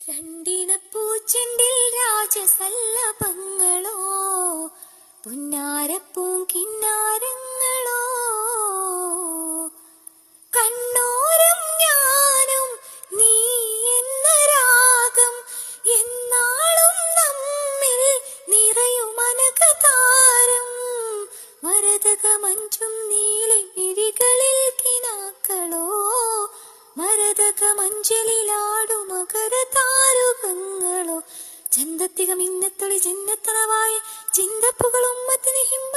രണ്ടിണപ്പൂച്ചെണ്ടിൽ രാജസല്ലഭങ്ങളോ പുന്നാരപ്പൂങ്കിന്നാരങ്ങളോ കണ്ണോരം ഞാനും നീ എന്ന രാഗം എന്നാളും നമ്മിൽ നിറയുമനകതാരം മരതകമഞ്ചും നീളി മിഴികളിൽ കിനാക്കളോ മരതകമഞ്ചലിലാടു മകരതാരുകങ്ങളോ ചന്തത്തിക മിന്നത്തൊളി ചിന്നത്തണവായി ചിന്തപ്പുകൾ ഉമ്മത്തിന് ഹിംബ